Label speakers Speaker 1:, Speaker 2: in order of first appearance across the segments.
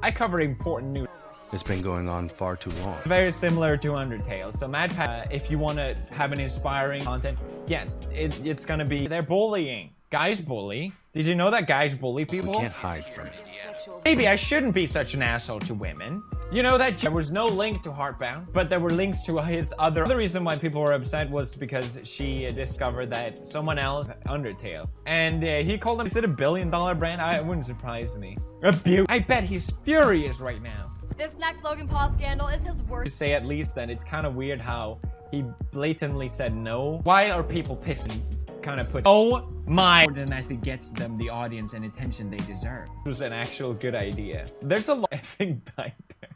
Speaker 1: I cover important news.
Speaker 2: It's been going on far too long.
Speaker 1: Very similar to Undertale. So MatPat, if you want to have an inspiring content, yes, it's gonna be they're bullying. Guys bully. Did you know that guys bully people?
Speaker 2: We can't hide from it.
Speaker 1: Maybe I shouldn't be such an asshole to women. You know that there was no link to Heartbound, but there were links to his other. The reason why people were upset was because she discovered that someone else Undertale, and he called him. Is it $1 billion brand? It wouldn't surprise me. Abuse. I bet he's furious right now.
Speaker 3: This next Logan Paul scandal is his worst.
Speaker 1: To say at least that it's kind of weird how he blatantly said no. Why are people pissed? Kind of put oh my, and as it gets them the audience and attention they deserve. It was an actual good idea. There's a lot of effing type there.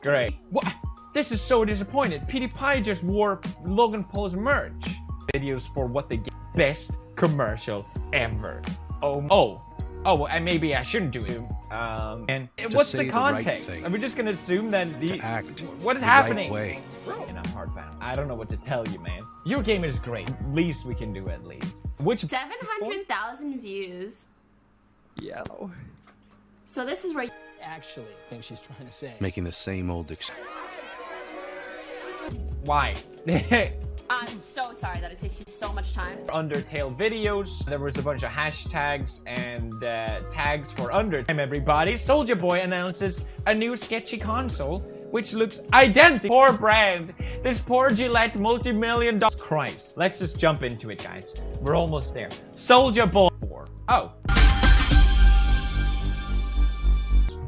Speaker 1: Great. What? This is so disappointed. PewDiePie just wore Logan Paul's merch. Videos for what they get. Best commercial ever. Oh, and maybe I shouldn't do it. And what's the context? Are we just gonna assume that the
Speaker 2: act
Speaker 1: what is happening? Right way. And I'm hardbound. I don't know what to tell you, man. Your game is great. Least we can do at least. Which
Speaker 3: 700,000 views.
Speaker 4: Yellow.
Speaker 3: So this is where you
Speaker 4: Actually, think she's trying to say.
Speaker 2: Making the same old
Speaker 1: Why?
Speaker 3: I'm so sorry that it takes you so much time.
Speaker 1: Undertale videos. There was a bunch of hashtags and tags for Undertale. Everybody, Soulja Boy announces a new sketchy console, which looks identical. Poor brand. This poor Gillette multi-million dollar. Christ. Let's just jump into it, guys. We're almost there. Soulja Boy. Oh.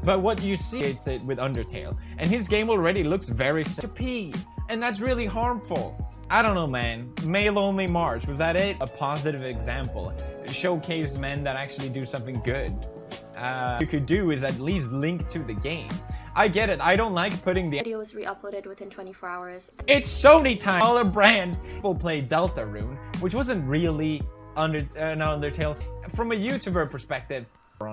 Speaker 1: But what you see it's it with Undertale, and his game already looks very pee, and that's really harmful. I don't know, man. Male only March, was that it? A positive example. Showcase men that actually do something good. You could do is at least link to the game. I get it. I don't like putting the
Speaker 3: video was re-uploaded within 24 hours.
Speaker 1: It's Sony time. All the brand will play Deltarune, which wasn't really Undertale. From a YouTuber perspective,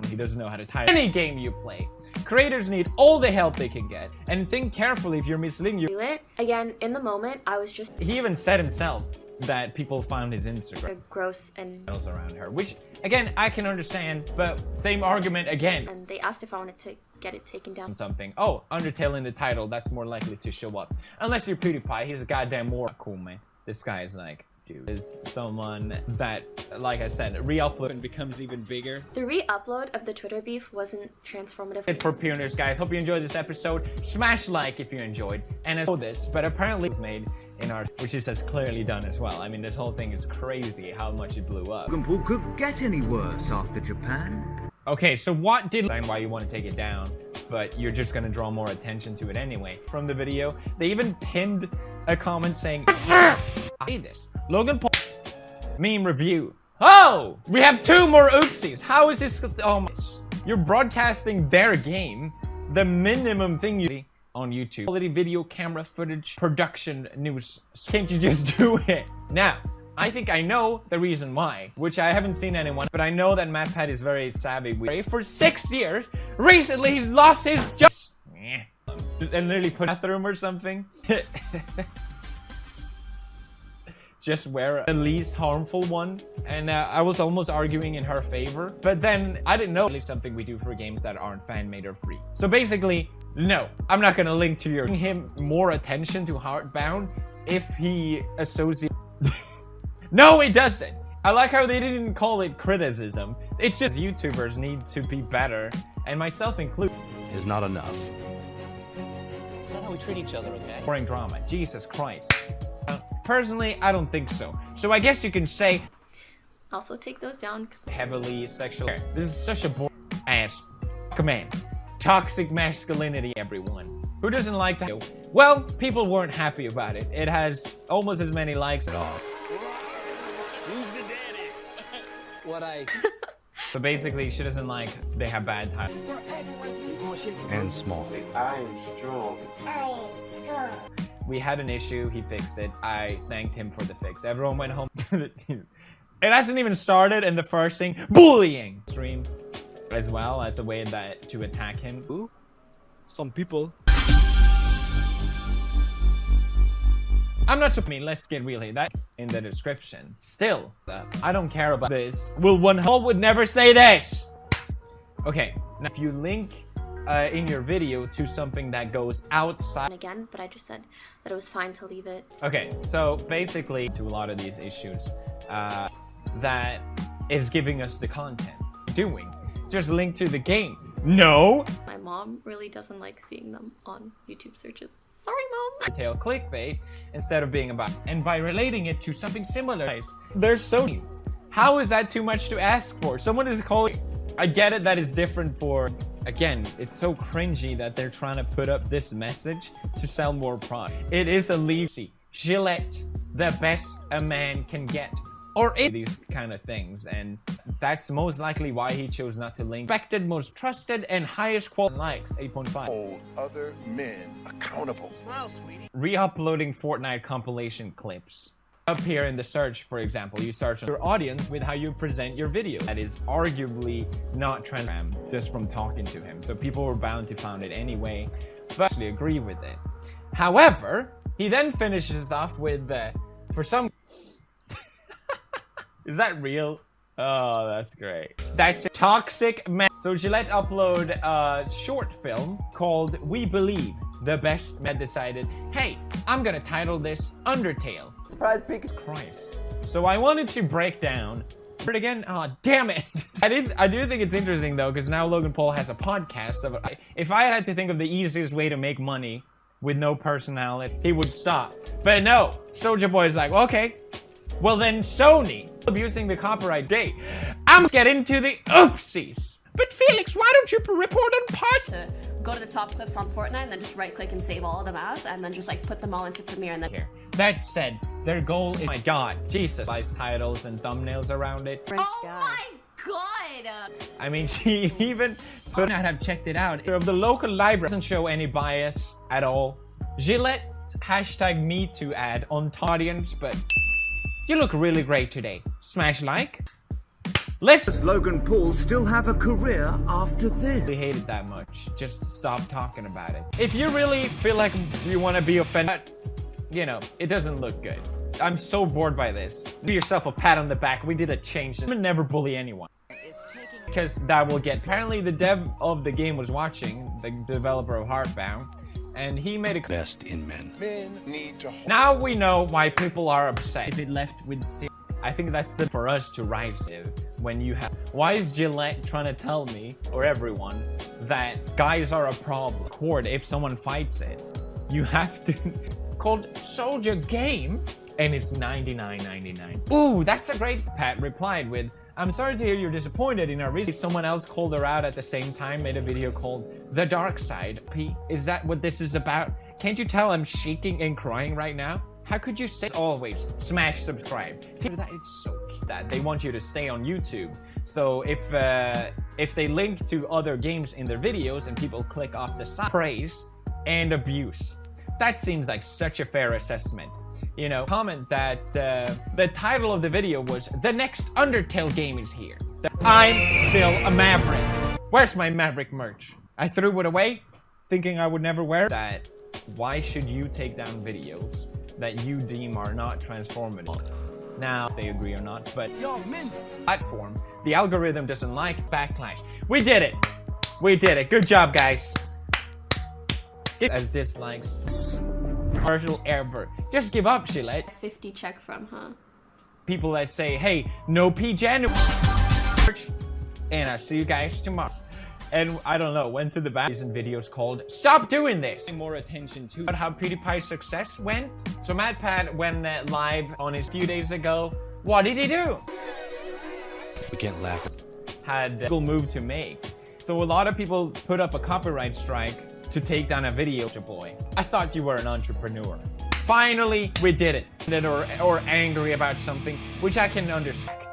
Speaker 1: he doesn't know how to type any game you play. Creators need all the help they can get, and think carefully if you're misleading you.
Speaker 3: Do it again in the moment. I was just.
Speaker 1: He even said himself that people found his Instagram
Speaker 3: gross and
Speaker 1: around her, which again I can understand, but same argument again.
Speaker 3: And they asked if I wanted to get it taken down.
Speaker 1: Something. Oh, Undertale in the title. That's more likely to show up, unless you're PewDiePie. He's a goddamn more cool man. This guy is like. Dude, is someone that, like I said, re-upload and becomes even bigger.
Speaker 3: The re-upload of the Twitter beef wasn't transformative.
Speaker 1: It's for pioneers, guys. Hope you enjoyed this episode. Smash like if you enjoyed. And I know this, but apparently it was made in art, which is as clearly done as well. I mean, this whole thing is crazy how much it blew up.
Speaker 5: Logan Paul could get any worse after Japan.
Speaker 1: Okay, so what did why you want to take it down, but you're just gonna draw more attention to it anyway. From the video, they even pinned a comment saying, I hate this. Logan Paul meme review. Oh, we have 2 more oopsies. How is this? Oh my, you're broadcasting their game, the minimum thing you on YouTube. Quality video, camera footage, production news. Can't you just do it? Now, I think I know the reason why, which I haven't seen anyone, but I know that MatPat is very savvy. For 6 years, recently he's lost his job. And literally put a bathroom or something. Just wear the least harmful one, and I was almost arguing in her favor, but then I didn't know it's something we do for games that aren't fan-made or free. So basically, no, I'm not gonna link to your him more attention to Heartbound if he associates. No, it doesn't. I like how they didn't call it criticism. It's just YouTubers need to be better, and myself included.
Speaker 2: Is not enough.
Speaker 4: It's not how we treat each other, okay?
Speaker 1: Boring drama. Jesus Christ. Personally, I don't think so. So I guess you can say
Speaker 3: also take those down.
Speaker 1: Heavily sexual. This is such a boring ass command. Toxic masculinity, everyone. Who doesn't like to? Well, people weren't happy about it. It has almost as many likes.
Speaker 2: Off.
Speaker 4: Who's the daddy? What I.
Speaker 1: So basically, she doesn't like they have bad time.
Speaker 2: And small.
Speaker 6: I am strong.
Speaker 1: We had an issue, he fixed it. I thanked him for the fix. Everyone went home. It hasn't even started, and the first thing, bullying! Stream as well as a way that to attack him.
Speaker 4: Ooh, some people.
Speaker 1: I'm not so let's get real here. That in the description. Still, I don't care about this. Will one Hall would never say this. Okay, now if you link in your video to something that goes outside.
Speaker 6: Again, but I just said that it was fine to leave it.
Speaker 1: Okay, so basically to a lot of these issues that is giving us the content. Doing just link to the game. No!
Speaker 6: My mom really doesn't like seeing them on YouTube searches. Sorry, Mom!
Speaker 1: Tail clickbait instead of being about, and by relating it to something similar. Guys, they're so new. How is that too much to ask for? Someone is calling. I get it that is different for, again, it's so cringy that they're trying to put up this message to sell more product. It is a leave. Gillette, the best a man can get. Or these kind of things, and that's most likely why he chose not to link. Expected, most trusted, and highest quality likes, 8.5.
Speaker 7: Hold other men accountable.
Speaker 4: Smile, sweetie.
Speaker 1: Re-uploading Fortnite compilation clips. Up here in the search, for example, you search your audience with how you present your video. That is arguably not transparent just from talking to him. So people were bound to find it anyway, but I actually agree with it. However, he then finishes off with, for some... Is that real? Oh, that's great. That's a toxic man. So Gillette upload a short film called We Believe. The best man decided, hey, I'm gonna title this Undertale.
Speaker 4: Surprise, Pikachu.
Speaker 1: Christ. So I wanted to break down it again. Oh, damn it. I do think it's interesting though, because now Logan Paul has a podcast. If I had to think of the easiest way to make money with no personality, he would stop. But no, Soulja Boy is like, okay. Well then Sony abusing the copyright date. I'm getting to the oopsies. But Felix, why don't you report on past?
Speaker 3: To go to the top clips on Fortnite and then just right click and save all of them as, and then just like put them all into Premiere and then
Speaker 1: Here. That said, their goal is, my God, Jesus, nice titles and thumbnails around it.
Speaker 3: oh my god!
Speaker 1: I mean, she even could not have checked it out. Of the local library doesn't show any bias at all. Gillette #MeToo ad on audience, but you look really great today. Smash like.
Speaker 5: Does Logan Paul still have a career after this?
Speaker 1: We hate it that much. Just stop talking about it. If you really feel like you want to be offended, you know, it doesn't look good. I'm so bored by this. Give yourself a pat on the back. We did a change. I'm gonna never bully anyone. Because that will get... Apparently the dev of the game was watching, the developer of Heartbound, and he made a...
Speaker 2: Best in men.
Speaker 7: Men need to hold.
Speaker 1: Now we know why people are upset. If it left with... I think that's for us to rise to when you have... Why is Gillette trying to tell me, or everyone, that guys are a problem? Cord, if someone fights it, you have to... Called Soldier Game, and it's $99.99. Ooh, that's a great... Pat replied with, I'm sorry to hear you're disappointed in our research. Someone else called her out at the same time, made a video called The Dark Side. P, is that what this is about? Can't you tell I'm shaking and crying right now? How could you say always smash subscribe? That it's so cute that they want you to stay on YouTube. So if they link to other games in their videos and people click off the side, praise and abuse. That seems like such a fair assessment. You know, comment that the title of the video was The Next Undertale Game is Here. I'm still a Maverick. Where's my Maverick merch? I threw it away, thinking I would never wear that. Why should you take down videos that you deem are not transformative? Now, they agree or not, but platform, the algorithm doesn't like backlash. We did it. We did it. Good job, guys. As dislikes. Partial ever. Just give up, Gillette.
Speaker 6: 50 check from, huh?
Speaker 1: People that say, hey, no PJ, and I'll see you guys tomorrow. And I don't know, went to the back in videos called Stop Doing This. More attention to how PewDiePie's success went. So MatPat went live on his few days ago. What did he do?
Speaker 2: We can't laugh.
Speaker 1: Had a move to make. So a lot of people put up a copyright strike to take down a video, boy. I thought you were an entrepreneur. Finally, we did it. Or angry about something, which I can understand.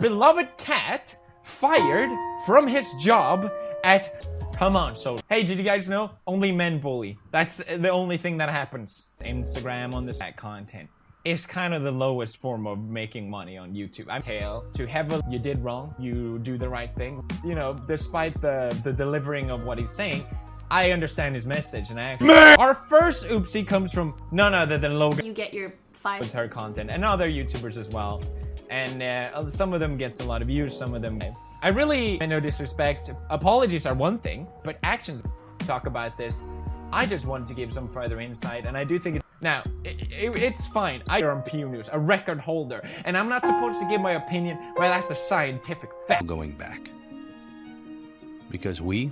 Speaker 1: Beloved cat fired from his job at... Come on, so... Hey, did you guys know? Only men bully. That's the only thing that happens. Instagram on this content is kind of the lowest form of making money on YouTube. I'm tail to heaven. You did wrong. You do the right thing. You know, despite the delivering of what he's saying, I understand his message, and our first oopsie comes from none other than Logan.
Speaker 6: You get your 5
Speaker 1: her content and other YouTubers as well, and some of them gets a lot of views, some of them I really, no disrespect, apologies are one thing, but actions talk about this. I just wanted to give some further insight, and I do think now, it's fine. I'm Pew News, a record holder, and I'm not supposed to give my opinion, but that's a scientific fact.
Speaker 2: Going back. Because we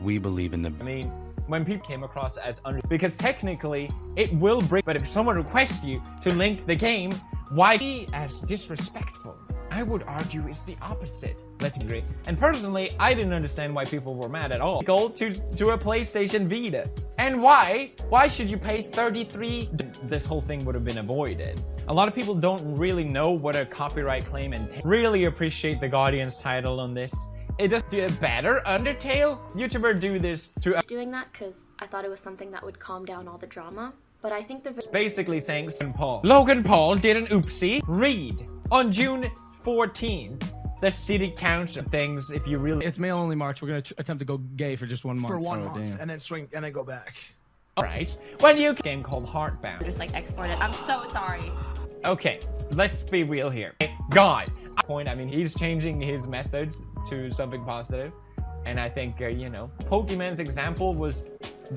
Speaker 2: believe in the...
Speaker 1: I mean, when people came across as because technically, it will break, but if someone requests you to link the game, why be as disrespectful? I would argue it's the opposite. Let's agree. And personally, I didn't understand why people were mad at all. Go to a PlayStation Vita. And why? Why should you pay $33? This whole thing would have been avoided. A lot of people don't really know what a copyright claim entails. Really appreciate the Guardian's title on this. It does do it better. Undertale? YouTuber do this to...
Speaker 6: Doing that because I thought it was something that would calm down all the drama. But I think the...
Speaker 1: Basically saying Logan Paul did an oopsie. Read. On June 14, the city council things, if you really...
Speaker 8: It's male only March. We're going to attempt to go gay for just 1 month.
Speaker 5: For 1 month, and then swing, and then go back.
Speaker 1: Alright. When you... game called Heartbound.
Speaker 3: Just like export it. I'm so sorry.
Speaker 1: Okay, let's be real here. God. I mean, he's changing his methods to something positive. And I think, you know, Pokimane's example was...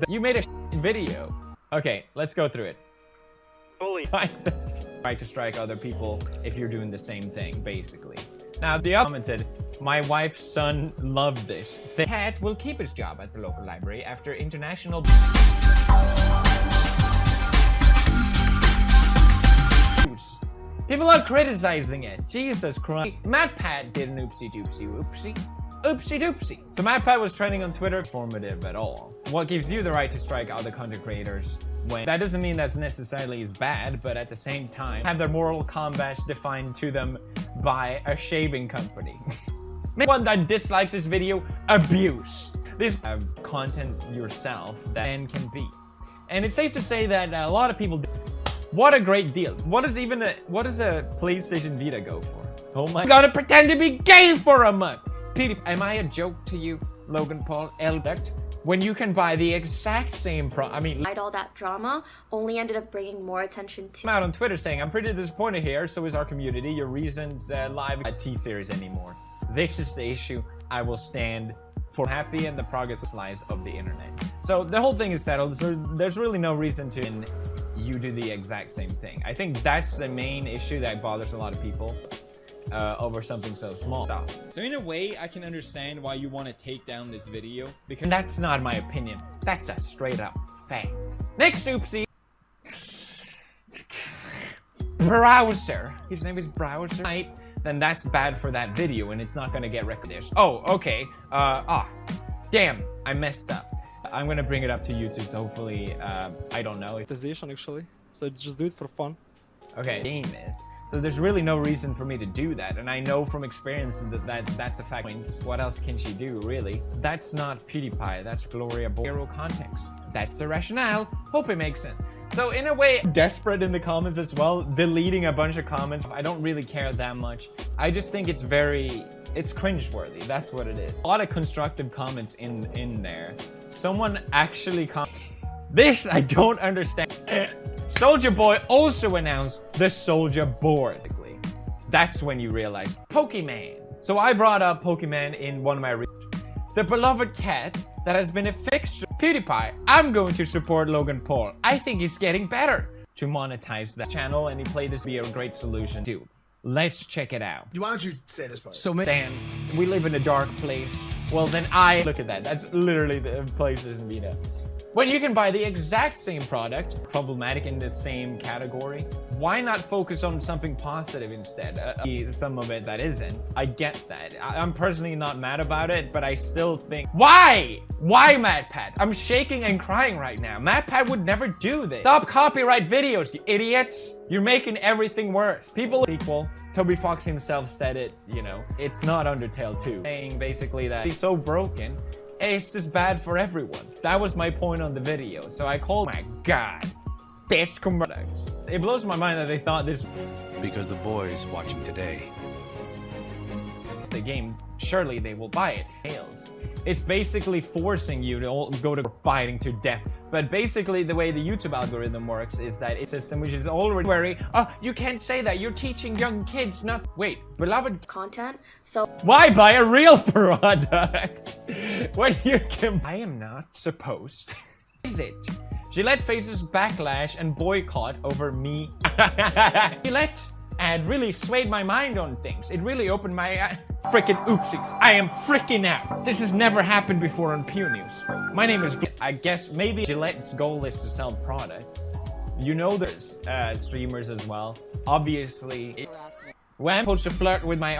Speaker 1: you made a video. Okay, let's go through it. Fully try to strike other people if you're doing the same thing, basically. Now, the other commented, my wife's son loved this. The cat will keep his job at the local library after international... People are criticizing it. Jesus Christ. MatPat did an oopsie doopsie whoopsie. Oopsie doopsie. So MatPat was trending on Twitter. Informative at all. What gives you the right to strike other content creators? When that doesn't mean that's necessarily is bad, but at the same time, have their moral compass defined to them by a shaving company. One that dislikes this video, abuse. This content yourself that can be. And it's safe to say that a lot of people do. What a great deal. What does a PlayStation Vita go for? Oh my, I'm gonna pretend to be gay for a month. Am I a joke to you, Logan Paul? Elduct? When you can buy the exact same
Speaker 6: all that drama only ended up bringing more attention to...
Speaker 1: I'm out on Twitter saying, I'm pretty disappointed here, so is our community. Your reasons live at T-Series anymore. This is the issue. I will stand for happy and the progress lies of the internet. So the whole thing is settled. So there's really no reason to you do the exact same thing. I think that's the main issue that bothers a lot of people. Over something so small. So in a way, I can understand why you want to take down this video, because that's not my opinion. That's a straight up fact. Next oopsie. Browser. His name is Browser. Then that's bad for that video and it's not gonna get recognized. Oh, okay. Damn, I messed up. I'm gonna bring it up to YouTube, so hopefully, I don't know.
Speaker 4: Actually, so just do it for fun.
Speaker 1: Okay, game is. So there's really no reason for me to do that, and I know from experience that that's a fact. What else can she do, really? That's not PewDiePie, that's Gloria Zero context. That's the rationale. Hope it makes sense. So in a way, desperate in the comments as well, deleting a bunch of comments. I don't really care that much. I just think it's cringeworthy. That's what it is. A lot of constructive comments in there. Someone actually this I don't understand. Soulja Boy also announced the Soulja Board. That's when you realize Pokimane. So I brought up Pokimane in one of my the beloved cat that has been a fixture. PewDiePie, I'm going to support Logan Paul. I think he's getting better to monetize that channel, and he played this to be a great solution. Dude, let's check it out.
Speaker 5: Why don't you say this part?
Speaker 1: So Dan, we live in a dark place. Well then look at that. That's literally the PlayStation Vita. When you can buy the exact same product, problematic in the same category, why not focus on something positive instead? Some of it that isn't. I get that. I'm personally not mad about it, but I still think, why? Why MatPat? I'm shaking and crying right now. MatPat would never do this. Stop copyright videos, you idiots. You're making everything worse. People sequel. Toby Fox himself said it, you know, it's not Undertale 2. Saying basically that he's so broken, it's just bad for everyone. That was my point on the video. So I called, my God, best commercials. It blows my mind that they thought this.
Speaker 2: Because the boys watching today.
Speaker 1: The game surely they will buy it. It's basically forcing you to all go to fighting to death. But basically the way the YouTube algorithm works is that it's a system which is already very, oh, you can't say that, you're teaching young kids not, wait, beloved
Speaker 6: content. So
Speaker 1: why buy a real product when you can? I am not supposed. Is it? Gillette faces backlash and boycott over me. Gillette ad really swayed my mind on things. It really opened my freaking oopsies. I am freaking out. This has never happened before on Pew News. My name is, I guess maybe Gillette's goal is to sell products. You know there's streamers as well. Obviously, when I'm supposed to flirt with my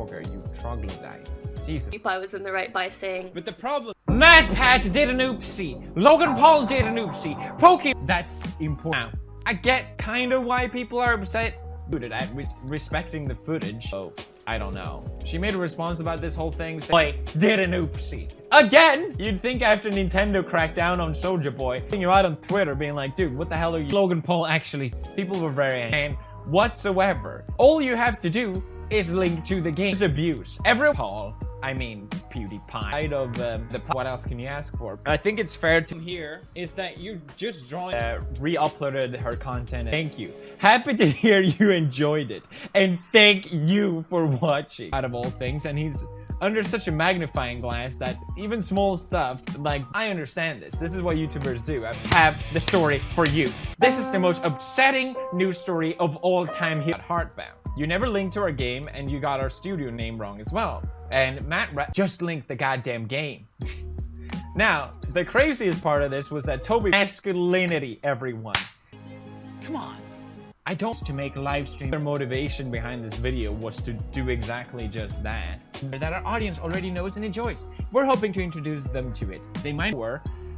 Speaker 1: you troglodyte. Jesus.
Speaker 6: I was in the right by saying.
Speaker 1: But the problem, MatPat did an oopsie. Logan Paul did an oopsie. Pokimane. That's important. Now, I get kind of why people are upset at respecting the footage. Oh, I don't know. She made a response about this whole thing saying, did an oopsie. Again, you'd think after Nintendo cracked down on Soulja Boy, you're out on Twitter being like, dude, what the hell are you? Logan Paul actually, people were very angry. And whatsoever. All you have to do is link to the game's abuse. Every Paul, I mean PewDiePie, side of what else can you ask for? I think it's fair to hear is that you just re-uploaded her content. Thank you. Happy to hear you enjoyed it, and thank you for watching. Out of all things, and he's under such a magnifying glass that even small stuff, like, I understand this. This is what YouTubers do. I have the story for you. This is the most upsetting news story of all time here at Heartbound. You never linked to our game, and you got our studio name wrong as well. And Matt just linked the goddamn game. Now, the craziest part of this was that Toby masculinity, everyone. Come on. I don't to make live stream. Their motivation behind this video was to do exactly just that. That our audience already knows and enjoys. We're hoping to introduce them to it. They might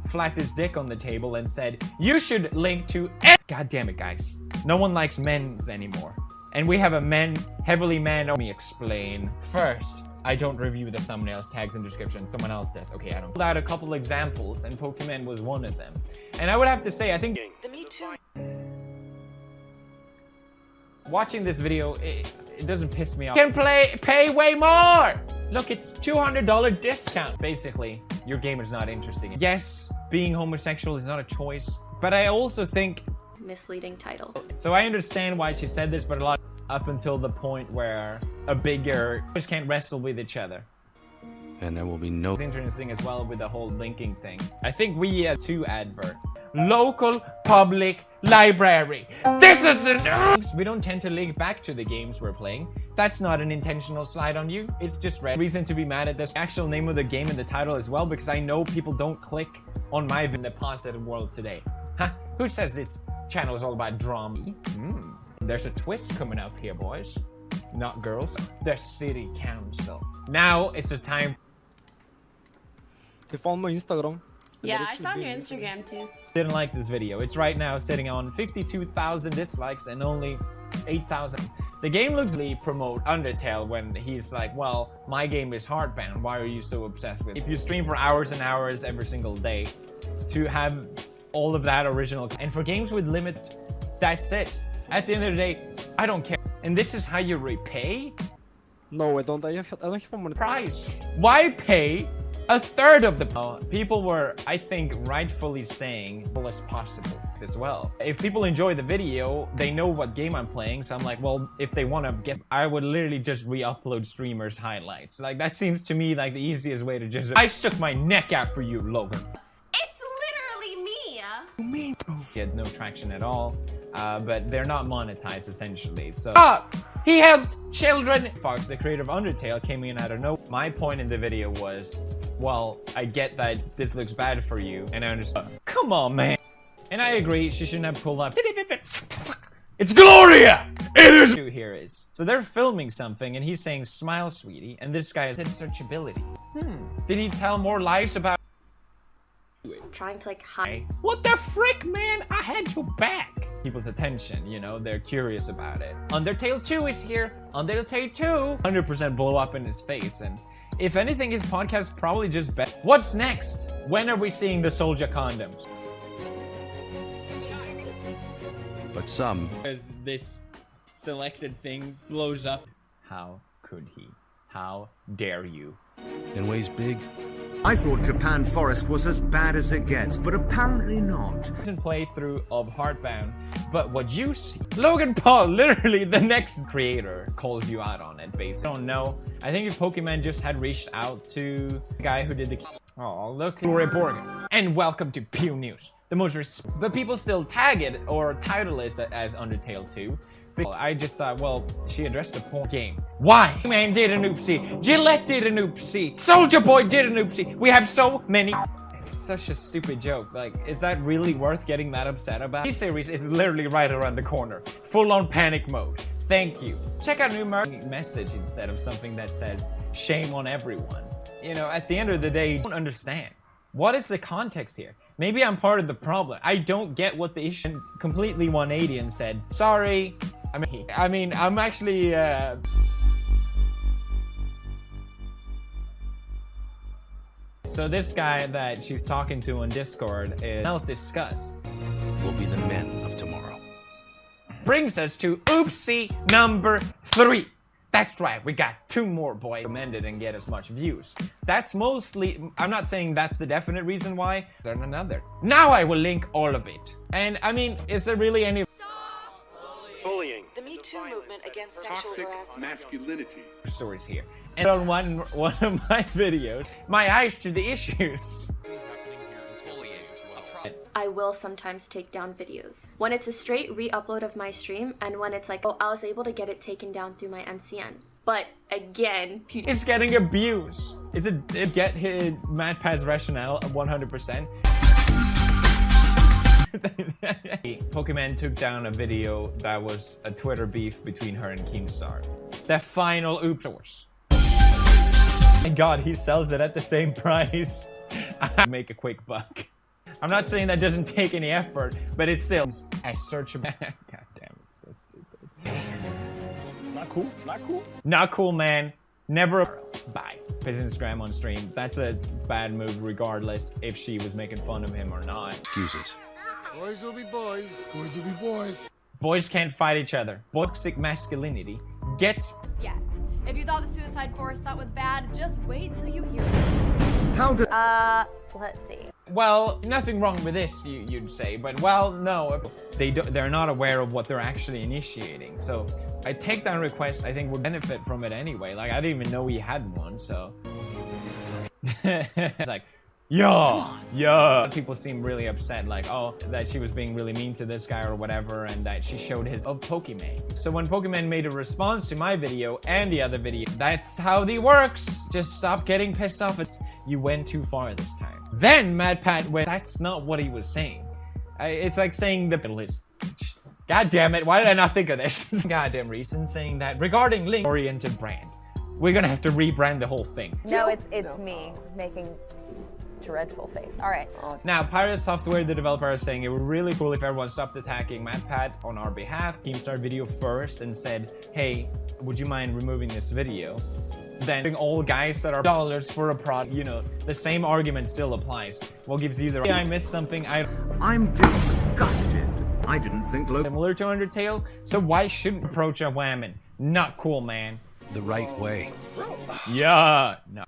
Speaker 1: flapped his dick on the table and said, you should link to God damn it, guys. No one likes men's anymore. And we have a heavily man. Let me explain. First, I don't review the thumbnails, tags, and description. Someone else does. Okay, I don't. Pulled out a couple examples, and Pokimane was one of them. And I would have to say, I think the Me Too. Watching this video, it doesn't piss me off. You can pay way more. Look, it's $200 discount. Basically, your game is not interesting. Yes, being homosexual is not a choice, but I also think
Speaker 6: misleading title.
Speaker 1: So I understand why she said this, but a lot up until the point where a bigger just can't wrestle with each other.
Speaker 2: And there will be no.
Speaker 1: It's interesting as well with the whole linking thing. I think we have two advert. Local public library. This is we don't tend to link back to the games we're playing. That's not an intentional slide on you. It's just reason to be mad at this actual name of the game in the title as well, because I know people don't click on my in the positive world today. Huh? Who says this channel is all about drama? There's a twist coming up here, boys. Not girls. The city council. Now it's a time.
Speaker 4: They found my Instagram.
Speaker 3: Yeah, I found your Instagram too.
Speaker 1: Didn't like this video. It's right now sitting on 52,000 dislikes and only 8,000. The game looks like promote Undertale when he's like, well, my game is Heartbound. Why are you so obsessed with it? If you stream for hours and hours every single day to have all of that original, and for games with limit, that's it. At the end of the day, I don't care. And this is how you repay?
Speaker 4: No, I don't. I don't have money.
Speaker 1: Price. Why pay a third of the people were, I think, rightfully saying as as possible as well. If people enjoy the video, they know what game I'm playing, so I'm like, well, if they want to get, I would literally just re-upload streamers highlights. Like, that seems to me like the easiest way to just, I stuck my neck out for you, Logan.
Speaker 3: It's literally me.
Speaker 1: Get no traction at all, but they're not monetized essentially, so he helps children. Fox, the creator of Undertale, came in, I don't know. My point in the video was, well, I get that this looks bad for you, and I understand. Come on, man. And I agree, she shouldn't have pulled up. It's Gloria! It is! Here is. So they're filming something, and he's saying, smile, sweetie, and this guy said searchability. Did he tell more lies about
Speaker 6: Trying to like hide.
Speaker 1: What the frick, man? I had your back. People's attention, you know, they're curious about it. Undertale 2 is here. Undertale 2. 100% blow up in his face, and if anything, his podcast probably just bet. What's next? When are we seeing the Soulja condoms?
Speaker 2: But some.
Speaker 1: As this selected thing blows up. How could he? How dare you?
Speaker 2: In ways big
Speaker 5: I thought Japan Forest was as bad as it gets, but apparently not.
Speaker 1: Playthrough of Heartbound, but what you see, Logan Paul, literally the next creator, calls you out on it. Basically, I don't know. I think if Pokimane just had reached out to the guy who did the look, Borgen, and welcome to Pew News, the most but people still tag it or title it as Undertale 2. I just thought, well, she addressed the point game. Why? Man did an oopsie. Gillette did an oopsie. Soldier Boy did an oopsie. We have so many. It's such a stupid joke. Like, is that really worth getting that upset about? This series is literally right around the corner. Full on panic mode. Thank you. Check out new message instead of something that says shame on everyone. You know, at the end of the day, you don't understand. What is the context here? Maybe I'm part of the problem. I don't get what the issue. Completely 180 and said, sorry. I mean, I'm actually, So this guy that she's talking to on Discord is, let's discuss.
Speaker 2: will be the men of tomorrow.
Speaker 1: Brings us to oopsie number 3. That's right, we got 2 more, boy. Recommended and get as much views. That's mostly, I'm not saying that's the definite reason why. There's another. Now I will link all of it. And I mean, is there really any
Speaker 9: bullying?
Speaker 10: The Me Too movement against sexual harassment.
Speaker 9: Masculinity.
Speaker 1: Stories here? And on one of my videos, my eyes to the issues.
Speaker 6: I will sometimes take down videos. When it's a straight re-upload of my stream, and when it's like, oh, I was able to get it taken down through my MCN. But again,
Speaker 1: it's getting abused. It get his MatPat's rationale 100%. Pokimane took down a video that was a Twitter beef between her and Keemstar. The final oops. My God, he sells it at the same price. I make a quick buck. I'm not saying that doesn't take any effort, but it's still as searchable. God damn, it's so stupid.
Speaker 4: Not cool. Not cool.
Speaker 1: Not cool, man. Never. Bye. His Instagram on stream. That's a bad move, regardless if she was making fun of him or not.
Speaker 2: Excuses.
Speaker 7: Boys will be boys.
Speaker 8: Boys will be boys.
Speaker 1: Boys can't fight each other. Toxic masculinity gets.
Speaker 11: Yeah. If you thought the Suicide Forest that was bad, just wait till you hear it.
Speaker 5: How did...
Speaker 6: let's see.
Speaker 1: Well, nothing wrong with this, you'd say, but well, no, they're not aware of what they're actually initiating. So I take that request. I think would benefit from it anyway. Like, I didn't even know he had one, so it's like, yeah. People seem really upset, like, oh, that she was being really mean to this guy or whatever, and that she showed his of Pokimane. So when Pokimane made a response to my video and the other video, that's how they works. Just stop getting pissed off. You went too far this time. Then MatPat went, that's not what he was saying. It's like saying the list. God damn it, why did I not think of this? Goddamn reason saying that regarding link-oriented brand. We're gonna have to rebrand the whole thing.
Speaker 11: No, it's me making dreadful face. All right.
Speaker 1: Now, Pirate Software, the developer, is saying it would be really cool if everyone stopped attacking MatPat on our behalf. Keemstar video first and said, hey, would you mind removing this video? Then all guys that are dollars for a product, you know, the same argument still applies. What gives you the I missed something?
Speaker 5: I'm disgusted. I didn't think Logan...
Speaker 1: Similar to Undertale, so why shouldn't approach a woman? Not cool, man.
Speaker 2: The right way.
Speaker 1: Yeah. No.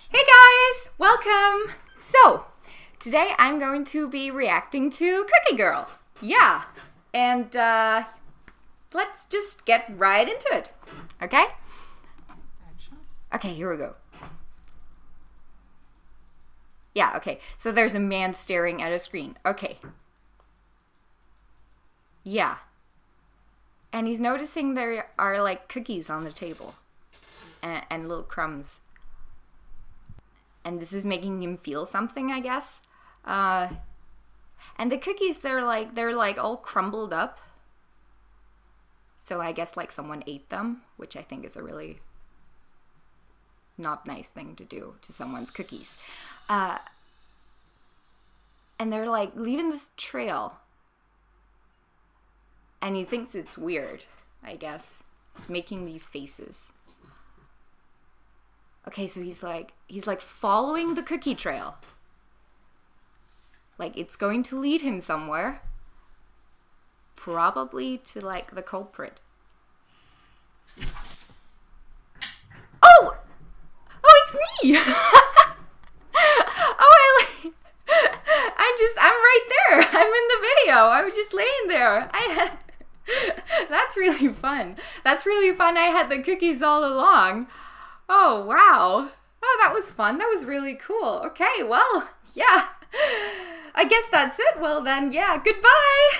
Speaker 11: Hey guys, welcome. So, today I'm going to be reacting to Cookie Girl. Yeah, and let's just get right into it. Okay? Okay, here we go. Yeah, okay. So there's a man staring at a screen. Okay. Yeah. And he's noticing there are like cookies on the table. And little crumbs. And this is making him feel something, I guess. And the cookies, they're like all crumbled up. So I guess like someone ate them, which I think is a really not nice thing to do to someone's cookies. And they're like leaving this trail. And he thinks it's weird, I guess. He's making these faces. Okay, so he's like following the cookie trail. Like it's going to lead him somewhere. Probably to like the culprit. me. Oh, I'm right there. I'm in the video. I was just laying there. That's really fun. That's really fun. I had the cookies all along. Oh, wow. Oh, that was fun. That was really cool. Okay, well, yeah. I guess that's it. Well then, yeah, goodbye.